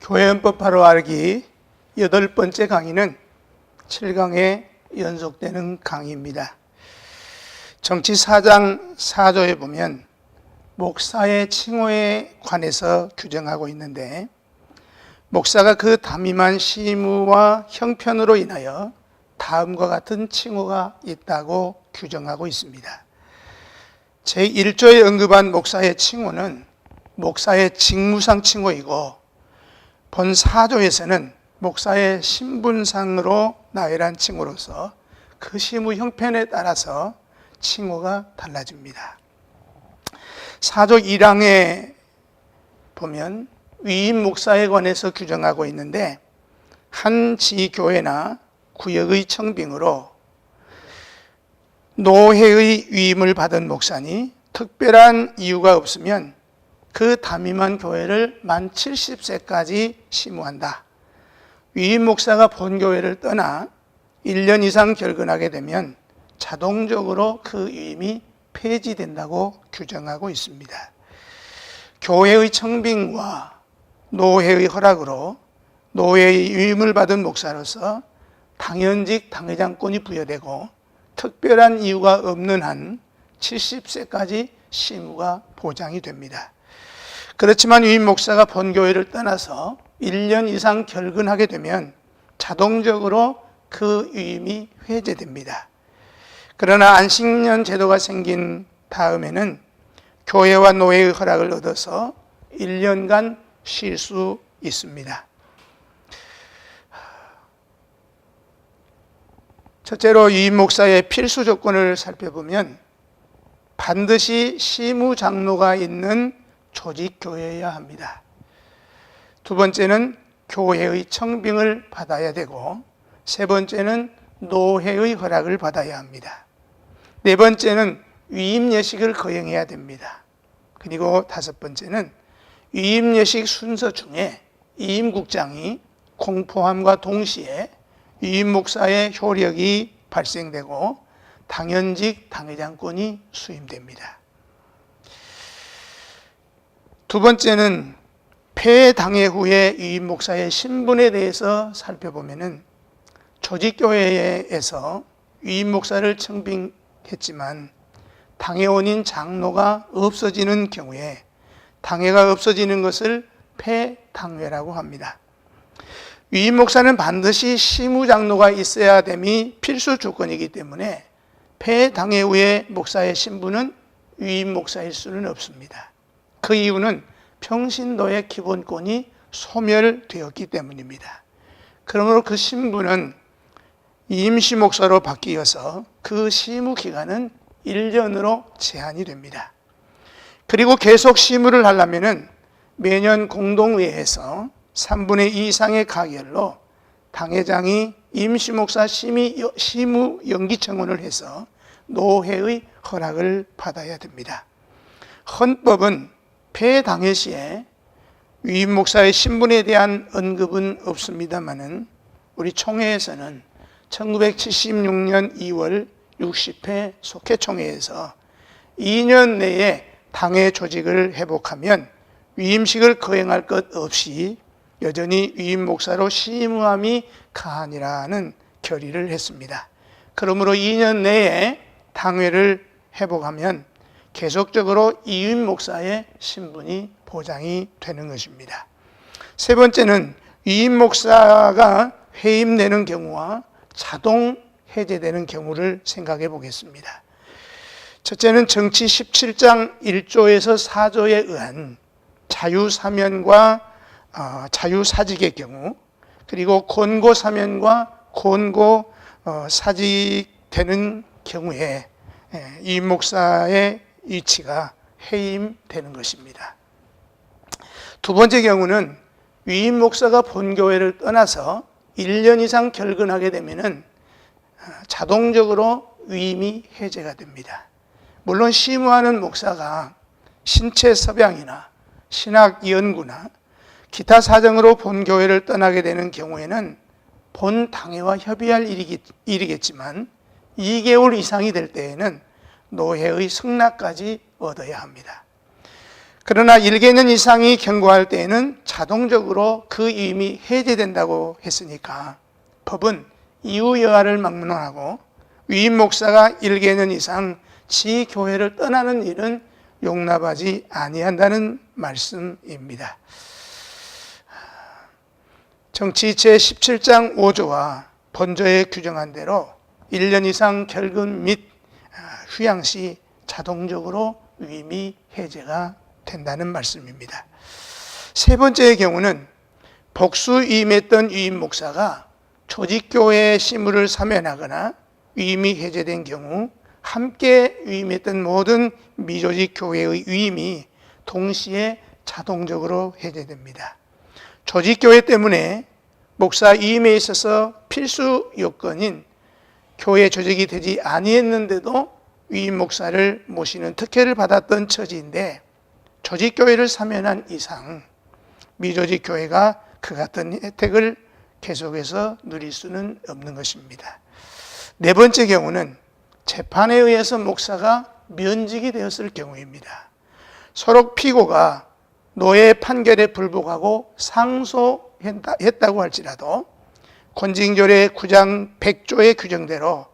교회헌법 바로 알기 8번째 강의는 7강에 연속되는 강의입니다. 정치 4장 4조에 보면 목사의 칭호에 관해서 규정하고 있는데, 목사가 그 담임한 시무와 형편으로 인하여 다음과 같은 칭호가 있다고 규정하고 있습니다. 제1조에 언급한 목사의 칭호는 목사의 직무상 칭호이고, 본 4조에서는 목사의 신분상으로 나열한 칭호로서 그 시무 형편에 따라서 칭호가 달라집니다. 4조 1항에 보면 위임 목사에 관해서 규정하고 있는데, 한 지교회나 구역의 청빙으로 노회의 위임을 받은 목사니 특별한 이유가 없으면 그 담임한 교회를 만 70세까지 시무한다. 위임 목사가 본 교회를 떠나 1년 이상 결근하게 되면 자동적으로 그 위임이 폐지된다고 규정하고 있습니다. 교회의 청빙과 노회의 허락으로 노회의 위임을 받은 목사로서 당연직 당회장권이 부여되고, 특별한 이유가 없는 한 70세까지 시무가 보장이 됩니다. 그렇지만 위임 목사가 본교회를 떠나서 1년 이상 결근하게 되면 자동적으로 그 위임이 해제됩니다. 그러나 안식년 제도가 생긴 다음에는 교회와 노회의 허락을 얻어서 1년간 쉴 수 있습니다. 첫째로 위임 목사의 필수 조건을 살펴보면 반드시 시무 장로가 있는 조직 교회여야 합니다. 두 번째는 교회의 청빙을 받아야 되고, 세 번째는 노회의 허락을 받아야 합니다. 네 번째는 위임 예식을 거행해야 됩니다. 그리고 다섯 번째는 위임 예식 순서 중에 위임국장이 공포함과 동시에 위임 목사의 효력이 발생되고 당연직 당회장권이 수임됩니다. 두 번째는 폐당회 후에 위임 목사의 신분에 대해서 살펴보면은, 조직교회에서 위임 목사를 청빙했지만 당회원인 장로가 없어지는 경우에 당회가 없어지는 것을 폐당회라고 합니다. 위임 목사는 반드시 시무장로가 있어야 됨이 필수 조건이기 때문에 폐당회 후에 목사의 신분은 위임 목사일 수는 없습니다. 그 이유는 평신도의 기본권이 소멸되었기 때문입니다. 그러므로 그 신분은 임시 목사로 바뀌어서 그 시무 기간은 1년으로 제한이 됩니다. 그리고 계속 시무를 하려면 매년 공동회에서 3분의 2 이상의 가결로 당회장이 임시 목사 시무 연기 청원을 해서 노회의 허락을 받아야 됩니다. 헌법은 폐당회 시에 위임 목사의 신분에 대한 언급은 없습니다만은, 우리 총회에서는 1976년 2월 60회 속회총회에서 2년 내에 당회 조직을 회복하면 위임식을 거행할 것 없이 여전히 위임 목사로 시무함이 가하니라는 결의를 했습니다. 그러므로 2년 내에 당회를 회복하면 계속적으로 위임 목사의 신분이 보장이 되는 것입니다. 세 번째는 위임 목사가 해임되는 경우와 자동 해제되는 경우를 생각해 보겠습니다. 첫째는 정치 17장 1조에서 4조에 의한 자유사면과 자유사직의 경우, 그리고 권고사면과 권고사직되는 경우에 위임 목사의 위치가 해임되는 것입니다. 두 번째 경우는 위임 목사가 본교회를 떠나서 1년 이상 결근하게 되면 자동적으로 위임이 해제가 됩니다. 물론 시무하는 목사가 신체 섭양이나 신학 연구나 기타 사정으로 본교회를 떠나게 되는 경우에는 본 당회와 협의할 일이겠지만 2개월 이상이 될 때에는 노회의 승낙까지 얻어야 합니다. 그러나 1개년 이상이 경과할 때에는 자동적으로 그 위임이 해제된다고 했으니까 법은 이후 여하를 막론하고 위임 목사가 1개년 이상 지교회를 떠나는 일은 용납하지 아니한다는 말씀입니다. 정치 제17장 5조와 본조에 규정한 대로 1년 이상 결근 및 휴양 시 자동적으로 위임이 해제가 된다는 말씀입니다. 세 번째의 경우는 복수 위임했던 위임 목사가 조직교회의 시무를 사면하거나 위임이 해제된 경우 함께 위임했던 모든 미조직 교회의 위임이 동시에 자동적으로 해제됩니다. 조직교회 때문에 목사 위임에 있어서 필수 요건인 교회 조직이 되지 아니했는데도 위임 목사를 모시는 특혜를 받았던 처지인데 조직교회를 사면한 이상 미조직 교회가 그 같은 혜택을 계속해서 누릴 수는 없는 것입니다. 네 번째 경우는 재판에 의해서 목사가 면직이 되었을 경우입니다. 서로 피고가 노예 판결에 불복하고 상소했다고 할지라도 권징조례 9장 100조의 규정대로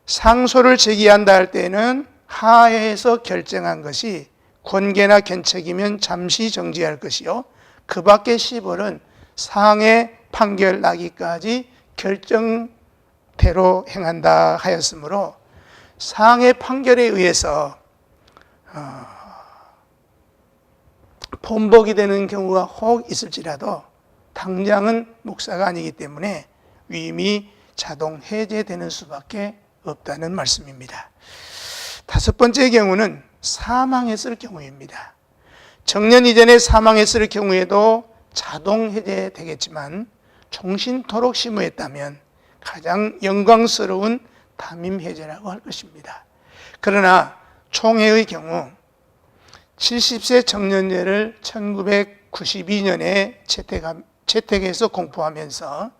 상소를 제기한다 할 때는 하해에서 결정한 것이 권계나 견책이면 잠시 정지할 것이요 그 밖의 시벌은 상해 판결 나기까지 결정대로 행한다 하였으므로 상해 판결에 의해서 본복이 되는 경우가 혹 있을지라도 당장은 목사가 아니기 때문에 위임이 자동 해제되는 수밖에 없다는 말씀입니다. 다섯 번째 경우는 사망했을 경우입니다. 정년 이전에 사망했을 경우에도 자동 해제되겠지만 종신토록 심의했다면 가장 영광스러운 담임 해제라고 할 것입니다. 그러나 총회의 경우 70세 정년제를 1992년에 채택해서 공포하면서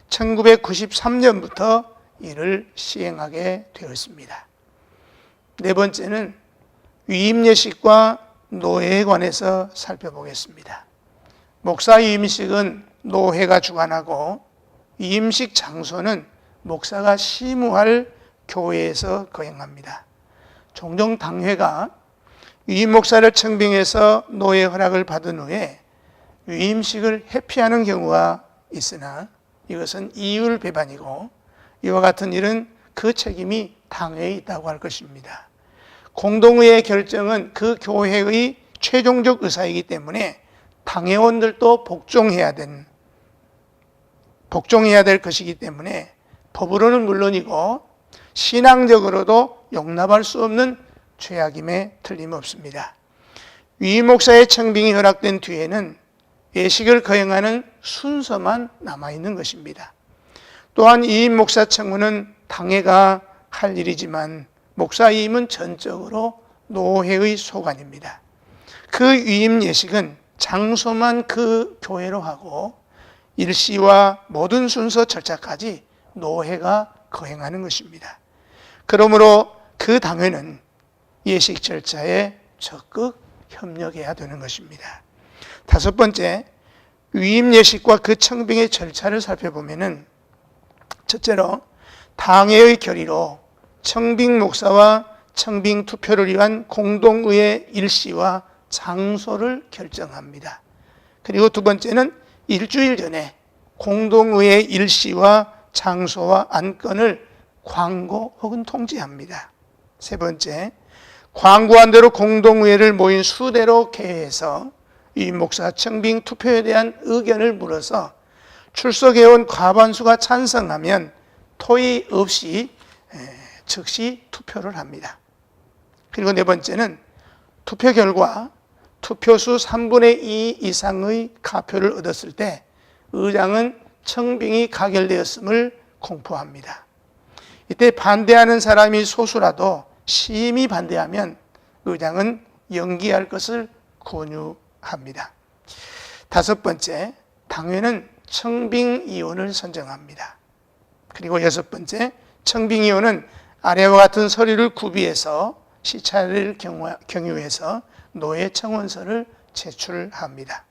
1993년부터 이를 시행하게 되었습니다. 네 번째는 위임 예식과 노회에 관해서 살펴보겠습니다. 목사 위임식은 노회가 주관하고 위임식 장소는 목사가 시무할 교회에서 거행합니다. 종종 당회가 위임 목사를 청빙해서 노회 허락을 받은 후에 위임식을 회피하는 경우가 있으나 이것은 이율 배반이고 이와 같은 일은 그 책임이 당회에 있다고 할 것입니다. 공동의회 결정은 그 교회의 최종적 의사이기 때문에 당회원들도 복종해야 될 것이기 때문에 법으로는 물론이고 신앙적으로도 용납할 수 없는 죄악임에 틀림없습니다. 위임 목사의 청빙이 허락된 뒤에는 예식을 거행하는 순서만 남아있는 것입니다. 또한 위임 목사 청문은 당회가 할 일이지만 목사 위임은 전적으로 노회의 소관입니다. 그 위임 예식은 장소만 그 교회로 하고 일시와 모든 순서 절차까지 노회가 거행하는 것입니다. 그러므로 그 당회는 예식 절차에 적극 협력해야 되는 것입니다. 다섯 번째, 위임 예식과 그 청빙의 절차를 살펴보면은 첫째로 당회의 결의로 청빙 목사와 청빙 투표를 위한 공동의회 일시와 장소를 결정합니다. 그리고 두 번째는 일주일 전에 공동의회 일시와 장소와 안건을 광고 혹은 통지합니다. 세 번째, 광고한 대로 공동의회를 모인 수대로 개회해서 이 목사 청빙 투표에 대한 의견을 물어서 출석해온 과반수가 찬성하면 토의 없이 즉시 투표를 합니다. 그리고 네 번째는 투표 결과 투표수 3분의 2 이상의 가표를 얻었을 때 의장은 청빙이 가결되었음을 공포합니다. 이때 반대하는 사람이 소수라도 심히 반대하면 의장은 연기할 것을 권유합니다. 다섯 번째, 당회는 청빙위원을 선정합니다. 그리고 여섯 번째, 청빙위원은 아래와 같은 서류를 구비해서 시차를 경유해서 노예 청원서를 제출합니다.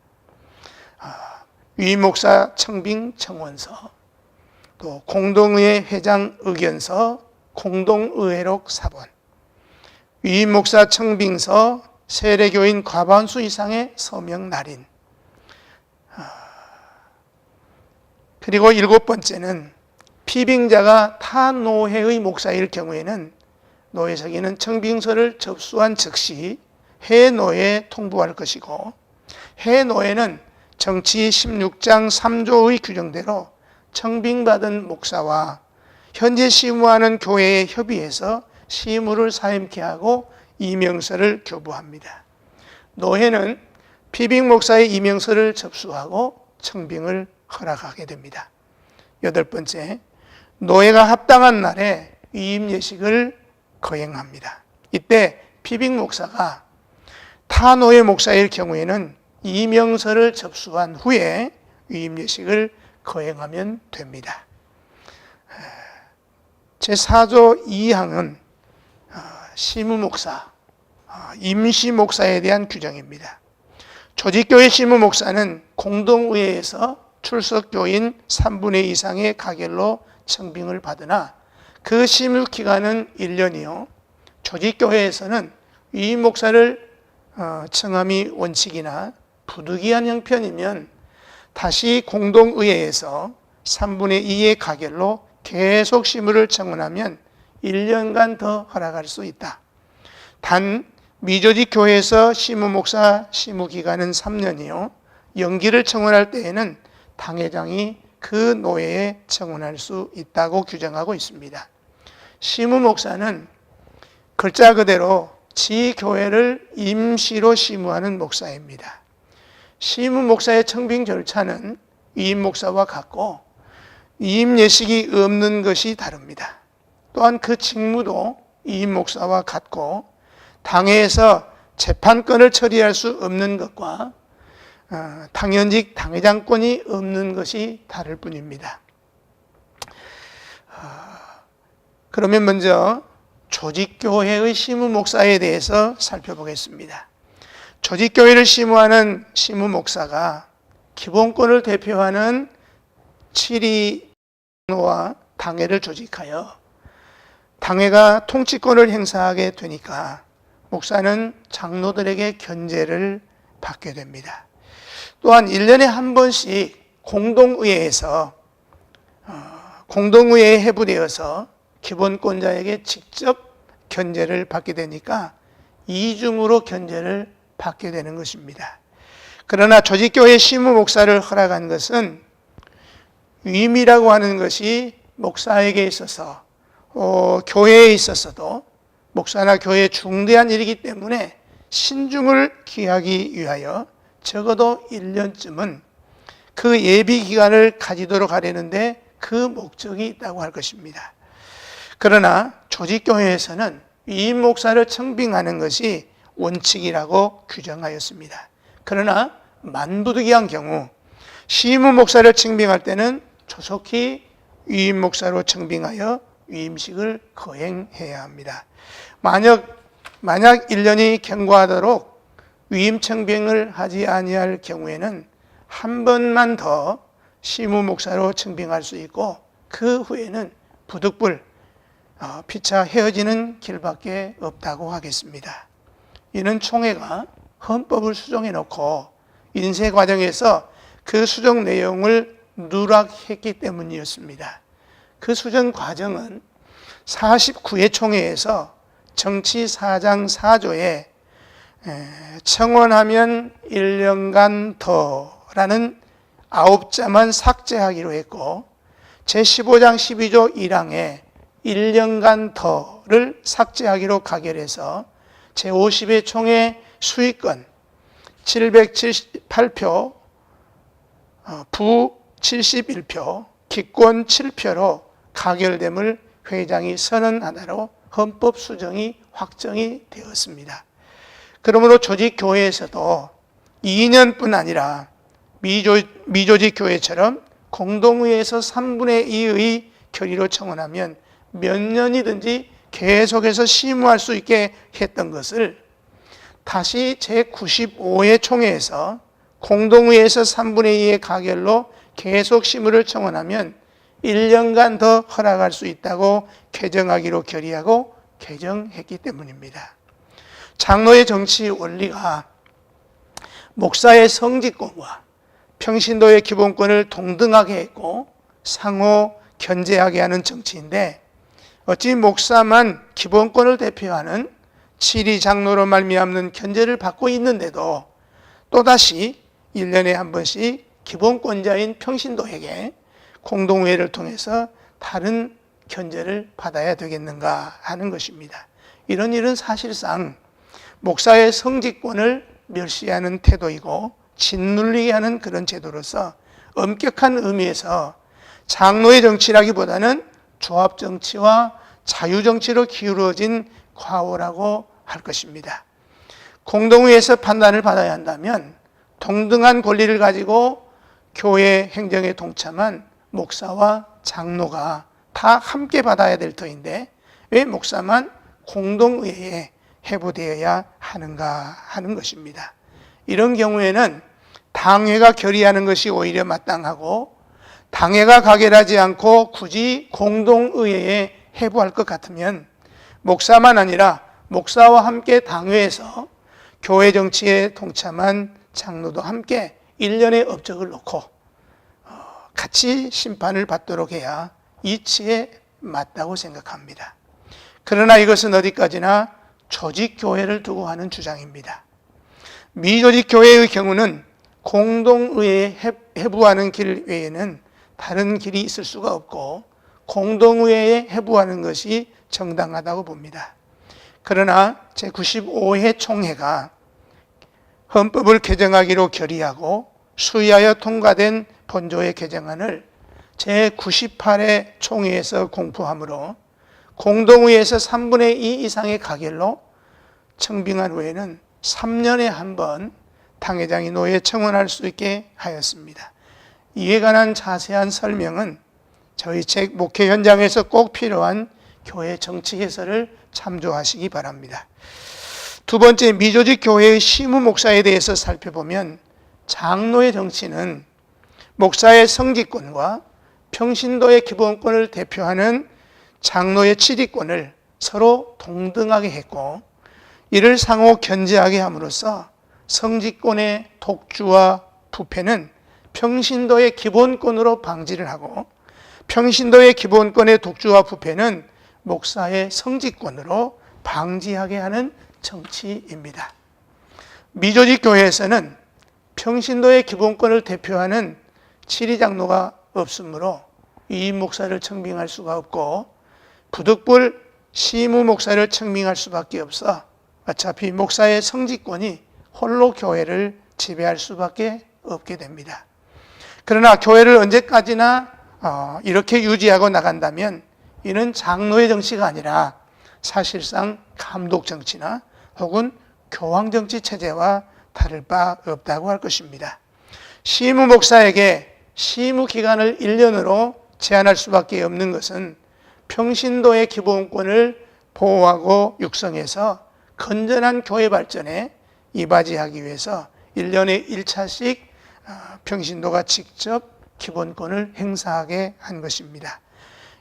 위임 목사 청빙 청원서, 또 공동의회 회장 의견서, 공동의회록 사본, 위임 목사 청빙서, 세례교인 과반수 이상의 서명 날인, 그리고 7번째는 피빙자가 타 노회의 목사일 경우에는 노회석에는 청빙서를 접수한 즉시 해노회에 통보할 것이고, 해노회는 정치 16장 3조의 규정대로 청빙받은 목사와 현재 시무하는 교회에 협의해서 시무를 사임케 하고 이명서를 교부합니다. 노회는 피빙 목사의 이명서를 접수하고 청빙을 허락하게 됩니다. 8번째, 노회가 합당한 날에 위임 예식을 거행합니다. 이때 피빙 목사가 타 노회 목사일 경우에는 이명서를 접수한 후에 위임 예식을 거행하면 됩니다. 제4조 2항은 시무목사, 임시목사에 대한 규정입니다. 조직교회 시무목사는 공동의회에서 출석교인 3분의 2 이상의 가결로 청빙을 받으나 그 시무기간은 1년이요. 조직교회에서는 위임목사를 청함이 원칙이나 부득이한 형편이면 다시 공동의회에서 3분의 2의 가결로 계속 시무를 청원하면 1년간 더 허락할 수 있다. 단 미조직 교회에서 시무목사 시무기간은 3년이요. 연기를 청원할 때에는 당회장이 그 노회에 청원할 수 있다고 규정하고 있습니다. 시무목사는 글자 그대로 지교회를 임시로 시무하는 목사입니다. 시무목사의 청빙 절차는 위임목사와 같고 위임 예식이 없는 것이 다릅니다. 또한 그 직무도 위임목사와 같고 당회에서 재판권을 처리할 수 없는 것과 당연직 당회장권이 없는 것이 다를 뿐입니다. 그러면 먼저 조직교회의 시무목사에 대해서 살펴보겠습니다. 조직교회를 시무하는 시무목사가 기본권을 대표하는 7위와 당회를 조직하여 당회가 통치권을 행사하게 되니까 목사는 장로들에게 견제를 받게 됩니다. 또한 1년에 한 번씩 공동의회에서 공동의회에 회부되어서 기본권자에게 직접 견제를 받게 되니까 이중으로 견제를 받게 되는 것입니다. 그러나 조직교회 시무목사를 허락한 것은 위임이라고 하는 것이 목사에게 있어서 교회에 있어서도 목사나 교회에 중대한 일이기 때문에 신중을 기하기 위하여 적어도 1년쯤은 그 예비 기간을 가지도록 하려는데 그 목적이 있다고 할 것입니다. 그러나 조직교회에서는 위임 목사를 청빙하는 것이 원칙이라고 규정하였습니다. 그러나 만부득이한 경우 시무 목사를 청빙할 때는 조속히 위임 목사로 청빙하여 위임식을 거행해야 합니다. 만약 1년이 경과하도록 위임 청빙을 하지 아니할 경우에는 한 번만 더 시무 목사로 청빙할 수 있고 그 후에는 부득불 피차 헤어지는 길밖에 없다고 하겠습니다. 이는 총회가 헌법을 수정해 놓고 인쇄 과정에서 그 수정 내용을 누락했기 때문이었습니다. 그 수정 과정은 49회 총회에서 정치 4장 4조에 청원하면 1년간 더라는 9자만 삭제하기로 했고 제15장 12조 1항에 1년간 더를 삭제하기로 가결해서 제50회 총회 수의권 778표, 부 71표, 기권 7표로 가결됨을 회장이 선언하나로 헌법 수정이 확정이 되었습니다. 그러므로 조직교회에서도 2년뿐 아니라 미조직 교회처럼 공동의회에서 3분의 2의 결의로 청원하면 몇 년이든지 계속해서 시무할 수 있게 했던 것을 다시 제95회 총회에서 공동의회에서 3분의 2의 가결로 계속 심의를 청원하면 1년간 더 허락할 수 있다고 개정하기로 결의하고 개정했기 때문입니다. 장로의 정치 원리가 목사의 성직권과 평신도의 기본권을 동등하게 했고 상호 견제하게 하는 정치인데, 어찌 목사만 기본권을 대표하는 7위 장로로 말미암는 견제를 받고 있는데도 또다시 1년에 한 번씩 기본권자인 평신도에게 공동회의를 통해서 다른 견제를 받아야 되겠는가 하는 것입니다. 이런 일은 사실상 목사의 성직권을 멸시하는 태도이고 짓눌리게 하는 그런 제도로서 엄격한 의미에서 장로의 정치라기보다는 조합정치와 자유정치로 기울어진 과오라고 할 것입니다. 공동회에서 판단을 받아야 한다면 동등한 권리를 가지고 교회 행정에 동참한 목사와 장로가 다 함께 받아야 될 터인데 왜 목사만 공동의회에 회부되어야 하는가 하는 것입니다. 이런 경우에는 당회가 결의하는 것이 오히려 마땅하고 당회가 가결하지 않고 굳이 공동의회에 회부할 것 같으면 목사만 아니라 목사와 함께 당회에서 교회 정치에 동참한 장로도 함께 1년의 업적을 놓고 같이 심판을 받도록 해야 이치에 맞다고 생각합니다. 그러나 이것은 어디까지나 조직교회를 두고 하는 주장입니다. 미조직교회의 경우는 공동의회에 회부하는 길 외에는 다른 길이 있을 수가 없고 공동의회에 회부하는 것이 정당하다고 봅니다. 그러나 제95회 총회가 헌법을 개정하기로 결의하고 수의하여 통과된 본조의 개정안을 제98회 총회에서 공포함으로 공동의회에서 3분의 2 이상의 가결로 청빙한 후에는 3년에 한 번 당회장이 노회에 청원할 수 있게 하였습니다. 이에 관한 자세한 설명은 저희 책 목회 현장에서 꼭 필요한 교회 정치 해설을 참조하시기 바랍니다. 두 번째, 미조직 교회의 시무 목사에 대해서 살펴보면 장로의 정치는 목사의 성직권과 평신도의 기본권을 대표하는 장로의 치리권을 서로 동등하게 했고 이를 상호 견제하게 함으로써 성직권의 독주와 부패는 평신도의 기본권으로 방지를 하고 평신도의 기본권의 독주와 부패는 목사의 성직권으로 방지하게 하는 정치입니다. 미조직 교회에서는 평신도의 기본권을 대표하는 7위 장로가 없으므로 위임 목사를 청빙할 수가 없고 부득불 시무 목사를 청빙할 수밖에 없어 어차피 목사의 성직권이 홀로 교회를 지배할 수밖에 없게 됩니다. 그러나 교회를 언제까지나 이렇게 유지하고 나간다면 이는 장로의 정치가 아니라 사실상 감독 정치나 혹은 교황 정치 체제와 다를 바 없다고 할 것입니다. 시무 목사에게 시무 기간을 1년으로 제한할 수밖에 없는 것은 평신도의 기본권을 보호하고 육성해서 건전한 교회 발전에 이바지하기 위해서 1년에 1차씩 평신도가 직접 기본권을 행사하게 한 것입니다.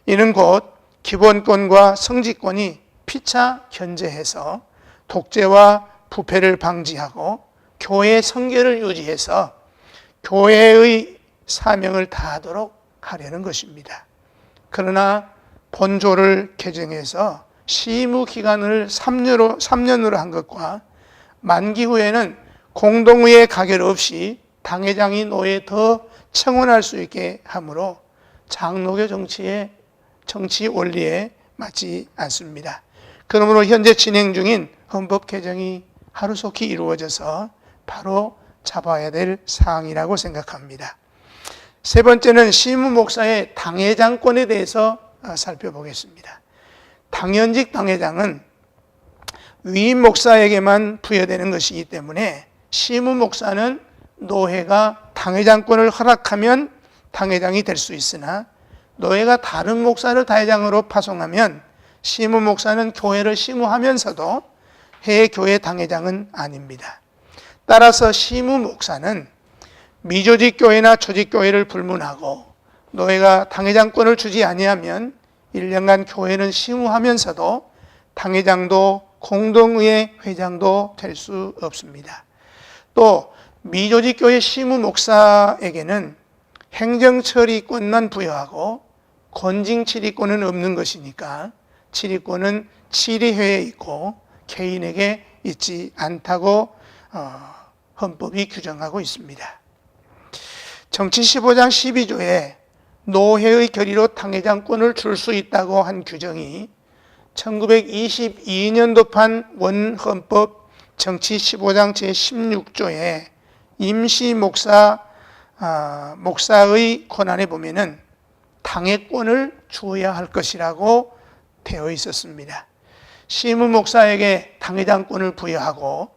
이는 곧 기본권과 성직권이 피차 견제해서 독재와 부패를 방지하고 교회의 성결을 유지해서 교회의 사명을 다하도록 하려는 것입니다. 그러나 본조를 개정해서 시무 기간을 3년으로 한 것과 만기 후에는 공동의회 가결 없이 당회장이 노회에 더 청원할 수 있게 하므로 장로교 정치의 정치 원리에 맞지 않습니다. 그러므로 현재 진행 중인 헌법 개정이 하루속히 이루어져서 바로 잡아야 될 사항이라고 생각합니다. 세 번째는 시무 목사의 당회장권에 대해서 살펴보겠습니다. 당연직 당회장은 위임 목사에게만 부여되는 것이기 때문에 시무 목사는 노회가 당회장권을 허락하면 당회장이 될 수 있으나 노회가 다른 목사를 당회장으로 파송하면 시무 목사는 교회를 시무하면서도 해교회 당회장은 아닙니다. 따라서 시무 목사는 미조직 교회나 조직 교회를 불문하고 노회가 당회장권을 주지 아니하면 1년간 교회는 심우하면서도 당회장도 공동의회 회장도 될 수 없습니다. 또 미조직 교회 시무 목사에게는 행정처리권만 부여하고 권징치리권은 없는 것이니까 치리권은 치리회에 있고 개인에게 있지 않다고 헌법이 규정하고 있습니다. 정치 15장 12조에 노회의 결의로 당회장권을 줄 수 있다고 한 규정이 1922년도판 원헌법 정치 15장 제16조에 임시 목사의 권한에 보면은 당회권을 주어야 할 것이라고 되어 있었습니다. 시무 목사에게 당회장권을 부여하고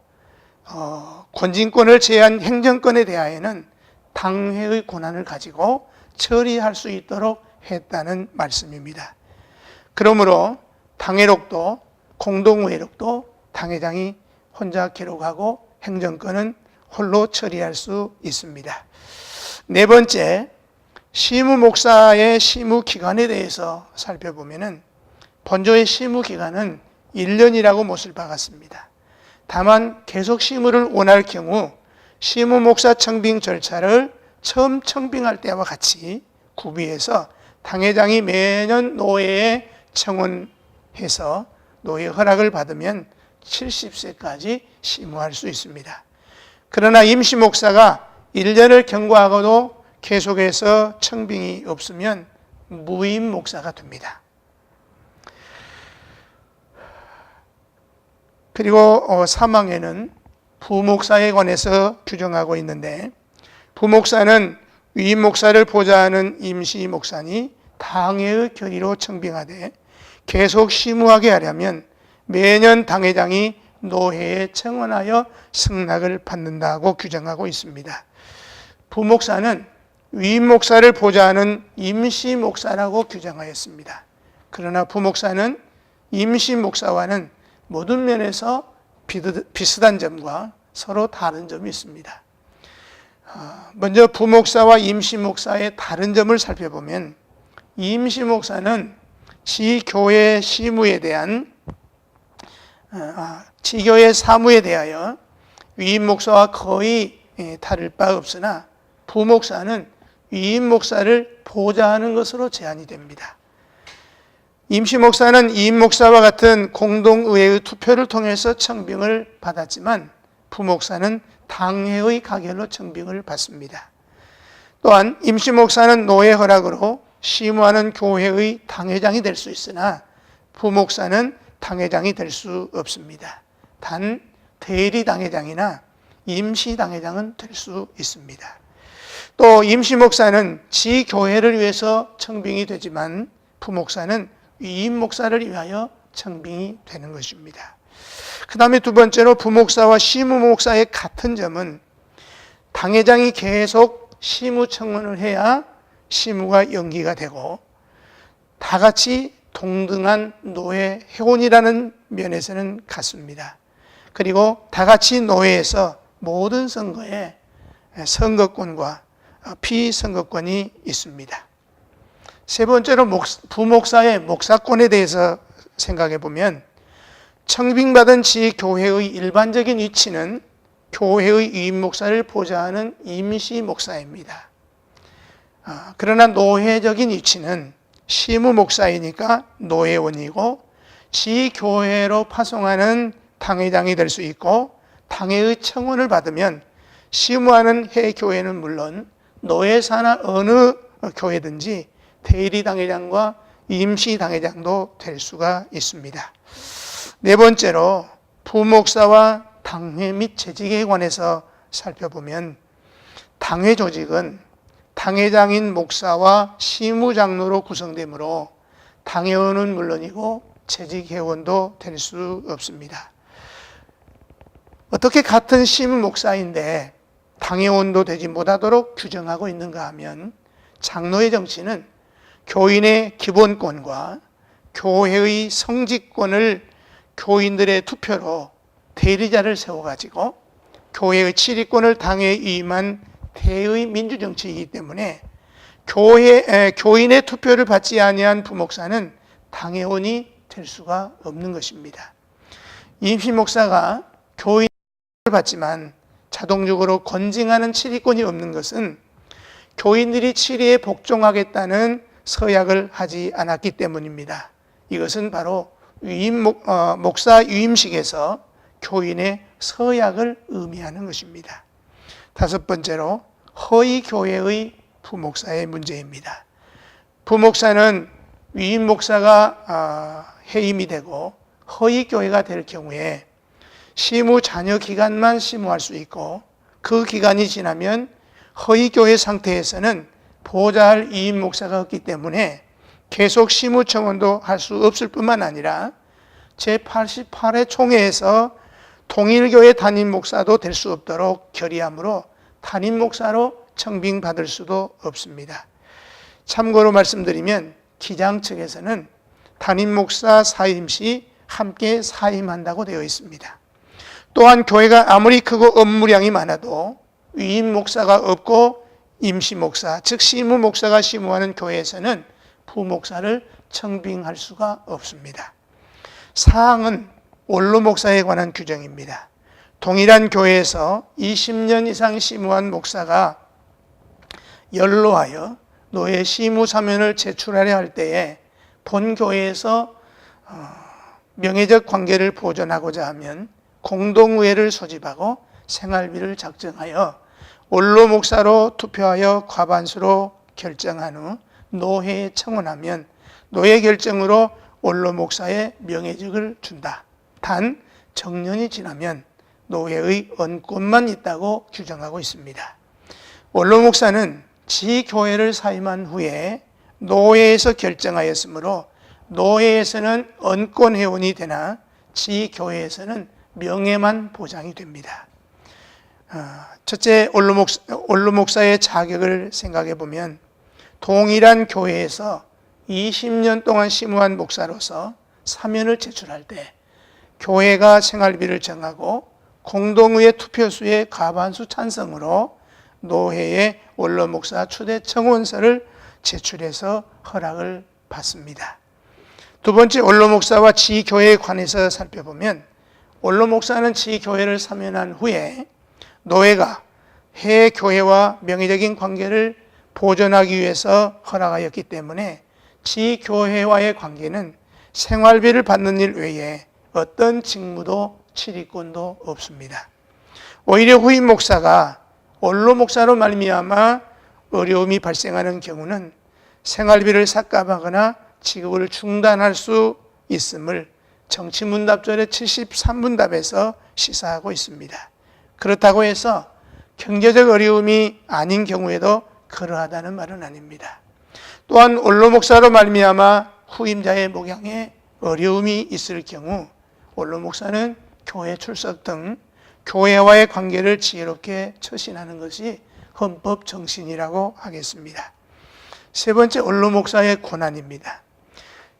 권진권을 제한 행정권에 대하여는 당회의 권한을 가지고 처리할 수 있도록 했다는 말씀입니다. 그러므로 당회록도 공동의록도 당회장이 혼자 기록하고 행정권은 홀로 처리할 수 있습니다. 네 번째, 시무 목사의 시무 기간에 대해서 살펴보면은 본조의 시무 기간은 1년이라고 못을 박았습니다. 다만 계속 시무를 원할 경우 시무 목사 청빙 절차를 처음 청빙할 때와 같이 구비해서 당회장이 매년 노회에 청원해서 노회 허락을 받으면 70세까지 시무할 수 있습니다. 그러나 임시 목사가 1년을 경과하고도 계속해서 청빙이 없으면 무임 목사가 됩니다. 그리고 사망에는 부목사에 관해서 규정하고 있는데 부목사는 위임 목사를 보좌하는 임시 목사니 당회의 결의로 청빙하되 계속 심우하게 하려면 매년 당회장이 노회에 청원하여 승낙을 받는다고 규정하고 있습니다. 부목사는 위임 목사를 보좌하는 임시 목사라고 규정하였습니다. 그러나 부목사는 임시 목사와는 모든 면에서 비슷한 점과 서로 다른 점이 있습니다. 먼저 부목사와 임시 목사의 다른 점을 살펴보면 임시 목사는 지교회 시무에 대한 지교회 사무에 대하여 위임 목사와 거의 다를 바 없으나 부목사는 위임 목사를 보좌하는 것으로 제한이 됩니다. 임시 목사는 위임 목사와 같은 공동의회의 투표를 통해서 청빙을 받았지만 부목사는 당회의 가결로 청빙을 받습니다. 또한 임시 목사는 노회 허락으로 시무하는 교회의 당회장이 될 수 있으나 부목사는 당회장이 될 수 없습니다. 단 대리 당회장이나 임시 당회장은 될 수 있습니다. 또 임시 목사는 지 교회를 위해서 청빙이 되지만 부목사는 위임 목사를 위하여 청빙이 되는 것입니다. 그 다음에 두 번째로 부목사와 시무 목사의 같은 점은 당회장이 계속 시무 청원을 해야 시무가 연기가 되고 다 같이 동등한 노회 회원이라는 면에서는 같습니다. 그리고 다 같이 노회에서 모든 선거에 선거권과 피선거권이 있습니다. 세 번째로 부목사의 목사권에 대해서 생각해 보면 청빙받은 지교회의 일반적인 위치는 교회의 위임 목사를 보좌하는 임시 목사입니다. 그러나 노회적인 위치는 시무 목사이니까 노회원이고 지교회로 파송하는 당회장이 될 수 있고 당회의 청원을 받으면 시무하는 해교회는 물론 노회사나 어느 교회든지 대리당회장과 임시당회장도 될 수가 있습니다. 네 번째로 부목사와 당회 및 재직에 관해서 살펴보면 당회 조직은 당회장인 목사와 시무장로로 구성되므로 당회원은 물론이고 재직회원도 될 수 없습니다. 어떻게 같은 시무 목사인데 당회원도 되지 못하도록 규정하고 있는가 하면 장로의 정치는 교인의 기본권과 교회의 성직권을 교인들의 투표로 대리자를 세워가지고 교회의 치리권을 당에 위임한 대의 민주정치이기 때문에 교인의 투표를 받지 아니한 부목사는 당회원이 될 수가 없는 것입니다. 임시목사가 교인을 받지만 자동적으로 권징하는 치리권이 없는 것은 교인들이 치리에 복종하겠다는 서약을 하지 않았기 때문입니다. 이것은 바로 목사 위임식에서 교인의 서약을 의미하는 것입니다. 다섯 번째로 허위 교회의 부목사의 문제입니다. 부목사는 위임 목사가 해임이 되고 허위 교회가 될 경우에 시무 잔여 기간만 시무할 수 있고 그 기간이 지나면 허위 교회 상태에서는 보좌할 위임 목사가 없기 때문에 계속 시무 청원도 할 수 없을 뿐만 아니라 제88회 총회에서 통일교회 담임 목사도 될 수 없도록 결의하므로 담임 목사로 청빙받을 수도 없습니다. 참고로 말씀드리면 기장 측에서는 담임 목사 사임 시 함께 사임한다고 되어 있습니다. 또한 교회가 아무리 크고 업무량이 많아도 위임 목사가 없고 임시 목사, 즉 시무 목사가 시무하는 교회에서는 부목사를 청빙할 수가 없습니다. 사항은 원로 목사에 관한 규정입니다. 동일한 교회에서 20년 이상 시무한 목사가 연로하여 노예 시무 사면을 제출하려 할 때에 본 교회에서 명예적 관계를 보존하고자 하면 공동의회를 소집하고 생활비를 작정하여 원로 목사로 투표하여 과반수로 결정한 후 노회에 청원하면 노회 결정으로 원로 목사의 명예직을 준다. 단 정년이 지나면 노회의 언권만 있다고 규정하고 있습니다. 원로 목사는 지교회를 사임한 후에 노회에서 결정하였으므로 노회에서는 언권 회원이 되나 지교회에서는 명예만 보장이 됩니다. 첫째, 원로 목사의 자격을 생각해 보면 동일한 교회에서 20년 동안 시무한 목사로서 사면을 제출할 때 교회가 생활비를 정하고 공동의회 투표수의 과반수 찬성으로 노회에 원로 목사 초대 청원서를 제출해서 허락을 받습니다. 두 번째, 원로 목사와 지교회에 관해서 살펴보면 원로 목사는 지교회를 사면한 후에 노회가 해 교회와 명예적인 관계를 보존하기 위해서 허락하였기 때문에 지교회와의 관계는 생활비를 받는 일 외에 어떤 직무도 치리권도 없습니다. 오히려 후임 목사가 원로 목사로 말미암아 어려움이 발생하는 경우는 생활비를 삭감하거나 지급을 중단할 수 있음을 정치문답절의 73문답에서 시사하고 있습니다. 그렇다고 해서 경제적 어려움이 아닌 경우에도 그러하다는 말은 아닙니다. 또한 원로 목사로 말미암아 후임자의 목양에 어려움이 있을 경우 원로 목사는 교회 출석 등 교회와의 관계를 지혜롭게 처신하는 것이 헌법 정신이라고 하겠습니다. 세 번째, 원로 목사의 권한입니다.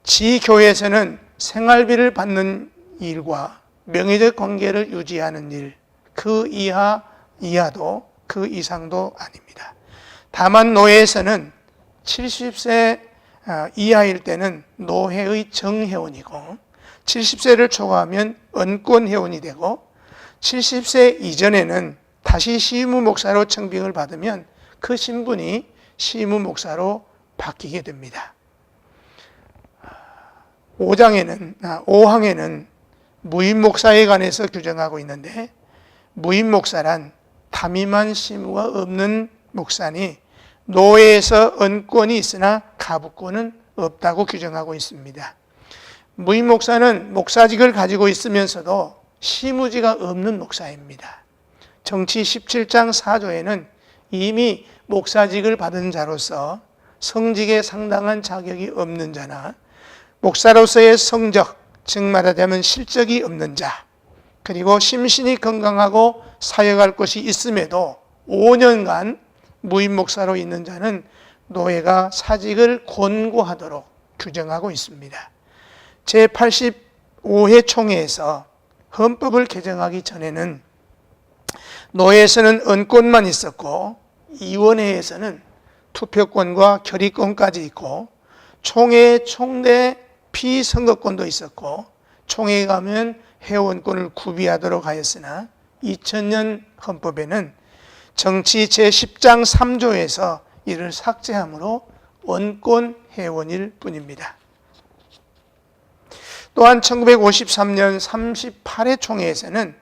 지교회에서는 생활비를 받는 일과 명예적 관계를 유지하는 일, 그 이하도 그 이상도 아닙니다. 다만 노회에서는 70세 이하일 때는 노회의 정회원이고 70세를 초과하면 언권회원이 되고 70세 이전에는 다시 시무 목사로 청빙을 받으면 그 신분이 시무 목사로 바뀌게 됩니다. 5항에는 무임 목사에 관해서 규정하고 있는데 무임 목사란 담임한 시무가 없는 목사니 노회에서 언권이 있으나 가부권은 없다고 규정하고 있습니다. 무임 목사는 목사직을 가지고 있으면서도 시무지가 없는 목사입니다. 정치 17장 4조에는 이미 목사직을 받은 자로서 성직에 상당한 자격이 없는 자나 목사로서의 성적, 즉 말하자면 실적이 없는 자, 그리고 심신이 건강하고 사역할 것이 있음에도 5년간 무임 목사로 있는 자는 노회가 사직을 권고하도록 규정하고 있습니다. 제85회 총회에서 헌법을 개정하기 전에는 노회에서는 언권만 있었고 위원회에서는 투표권과 결의권까지 있고 총회, 총대 피선거권도 있었고 총회에 가면 회원권을 구비하도록 하였으나 2000년 헌법에는 정치 제10장 3조에서 이를 삭제하므로 원권 회원일 뿐입니다. 또한 1953년 38회 총회에서는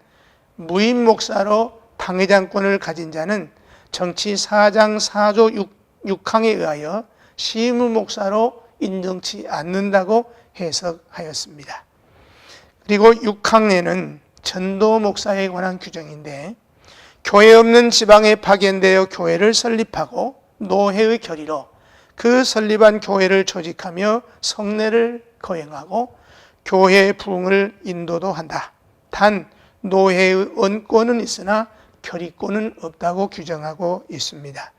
무임 목사로 당회장권을 가진 자는 정치 4장 4조 6항에 의하여 시무 목사로 인정치 않는다고 해석하였습니다. 그리고 6항에는 전도 목사에 관한 규정인데 교회 없는 지방에 파견되어 교회를 설립하고 노회의 결의로 그 설립한 교회를 조직하며 성례를 거행하고 교회의 부흥을 인도도 한다. 단 노회의 언권은 있으나 결의권은 없다고 규정하고 있습니다.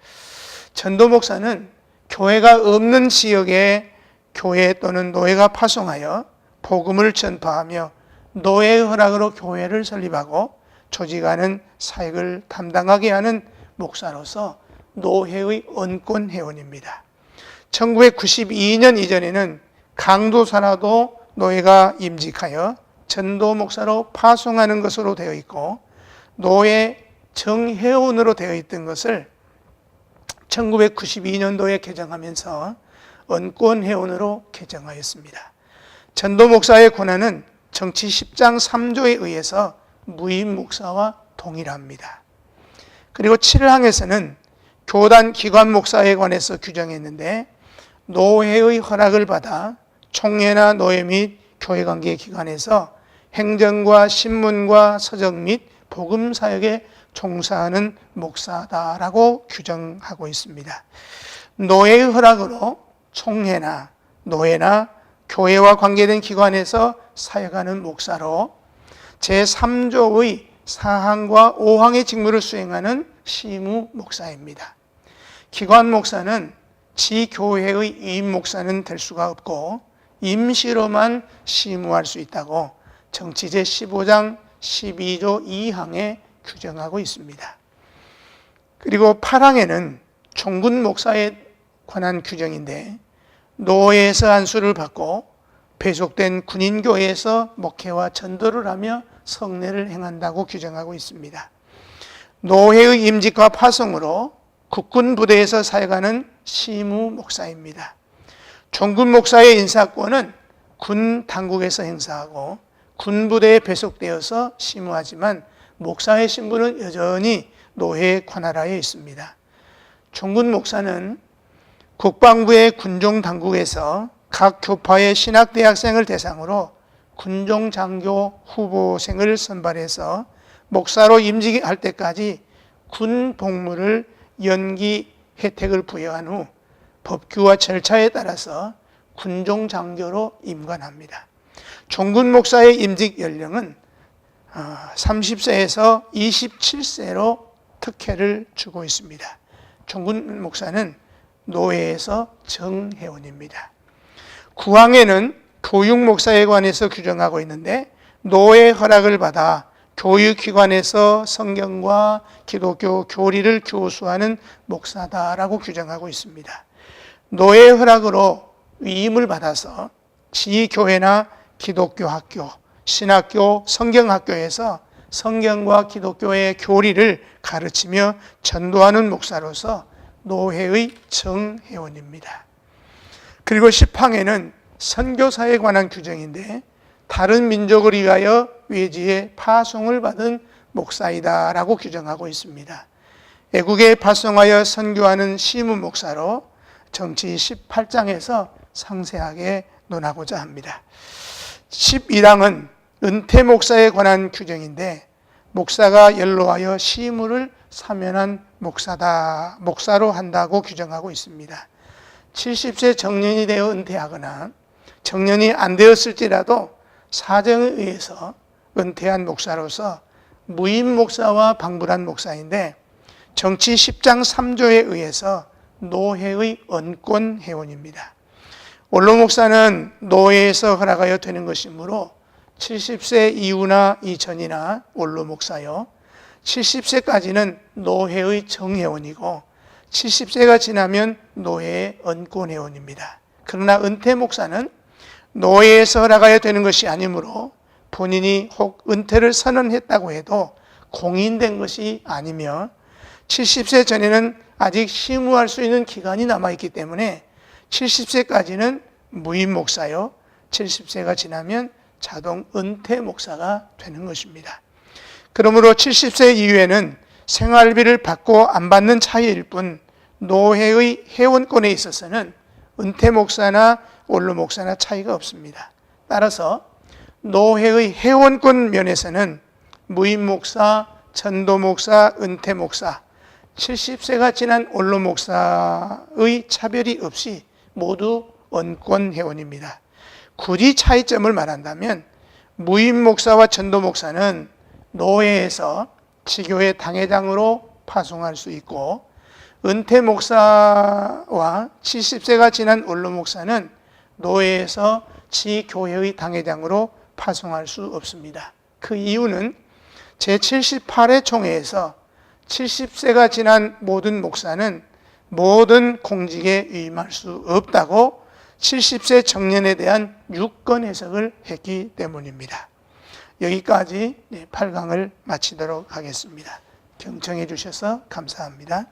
전도 목사는 교회가 없는 지역에 교회 또는 노회가 파송하여 복음을 전파하며 노회의 허락으로 교회를 설립하고 조직하는 사역을 담당하게 하는 목사로서 노회의 언권 회원입니다. 1992년 이전에는 강도사라도 노회가 임직하여 전도 목사로 파송하는 것으로 되어 있고 노회 정회원으로 되어 있던 것을 1992년도에 개정하면서 언권회원으로 개정하였습니다. 전도 목사의 권한은 정치 10장 3조에 의해서 무임 목사와 동일합니다. 그리고 7항에서는 교단 기관 목사에 관해서 규정했는데 노회의 허락을 받아 총회나 노회 및 교회관계 기관에서 행정과 신문과 서적 및 복음 사역에 종사하는 목사다라고 규정하고 있습니다. 노회의 허락으로 총회나 노회나 교회와 관계된 기관에서 사역하는 목사로 제3조의 4항과 5항의 직무를 수행하는 시무 목사입니다. 기관 목사는 지교회의 위임 목사는 될 수가 없고 임시로만 시무할 수 있다고 정치제 15장 12조 2항에 규정하고 있습니다. 그리고 8항에는 총군 목사에 관한 규정인데 노회에서 안수를 받고 배속된 군인교회에서 목회와 전도를 하며 성례를 행한다고 규정하고 있습니다. 노회의 임직과 파송으로 국군 부대에서 사역하는 시무 목사입니다. 총군 목사의 인사권은 군 당국에서 행사하고 군 부대에 배속되어서 시무하지만 목사의 신분은 여전히 노회의 관할하에 있습니다. 총군 목사는 국방부의 군종 당국에서 각 교파의 신학대학생을 대상으로 군종장교 후보생을 선발해서 목사로 임직할 때까지 군 복무를 연기 혜택을 부여한 후 법규와 절차에 따라서 군종장교로 임관합니다. 총군 목사의 임직 연령은 30세에서 27세로 특혜를 주고 있습니다. 총군 목사는 노회에서 정회원입니다. 9항에는 교육 목사에 관해서 규정하고 있는데 노회 허락을 받아 교육기관에서 성경과 기독교 교리를 교수하는 목사다라고 규정하고 있습니다. 노회 허락으로 위임을 받아서 지교회나 기독교 학교, 신학교, 성경학교에서 성경과 기독교의 교리를 가르치며 전도하는 목사로서 노회의 정회원입니다. 그리고 10항에는 선교사에 관한 규정인데 다른 민족을 위하여 외지에 파송을 받은 목사이다라고 규정하고 있습니다. 애국에 파송하여 선교하는 시무 목사로 정치 18장에서 상세하게 논하고자 합니다. 11항은 은퇴 목사에 관한 규정인데 목사가 연로하여 시무를 사면한 목사로 한다고 규정하고 있습니다. 70세 정년이 되어 은퇴하거나 정년이 안 되었을지라도 사정에 의해서 은퇴한 목사로서 무임 목사와 방불한 목사인데 정치 10장 3조에 의해서 노회의 언권 회원입니다. 원로 목사는 노회에서 허락하여 되는 것이므로 70세 이후나 이전이나 원로 목사요. 70세까지는 노회의 정회원이고 70세가 지나면 노회의 언권회원입니다. 그러나 은퇴 목사는 노회에서 나가야 되는 것이 아니므로 본인이 혹 은퇴를 선언했다고 해도 공인된 것이 아니며 70세 전에는 아직 심우할 수 있는 기간이 남아있기 때문에 70세까지는 무임 목사요. 70세가 지나면 자동 은퇴 목사가 되는 것입니다. 그러므로 70세 이후에는 생활비를 받고 안 받는 차이일 뿐 노회의 회원권에 있어서는 은퇴 목사나 원로 목사나 차이가 없습니다. 따라서 노회의 회원권 면에서는 무임 목사, 전도 목사, 은퇴 목사, 70세가 지난 원로 목사의 차별이 없이 모두 언권 회원입니다. 굳이 차이점을 말한다면 무임 목사와 전도 목사는 노회에서 지교회 당회장으로 파송할 수 있고 은퇴 목사와 70세가 지난 원로 목사는 노회에서 지교회의 당회장으로 파송할 수 없습니다. 그 이유는 제78회 총회에서 70세가 지난 모든 목사는 모든 공직에 위임할 수 없다고 70세 정년에 대한 유권 해석을 했기 때문입니다. 여기까지 8강을 마치도록 하겠습니다. 경청해 주셔서 감사합니다.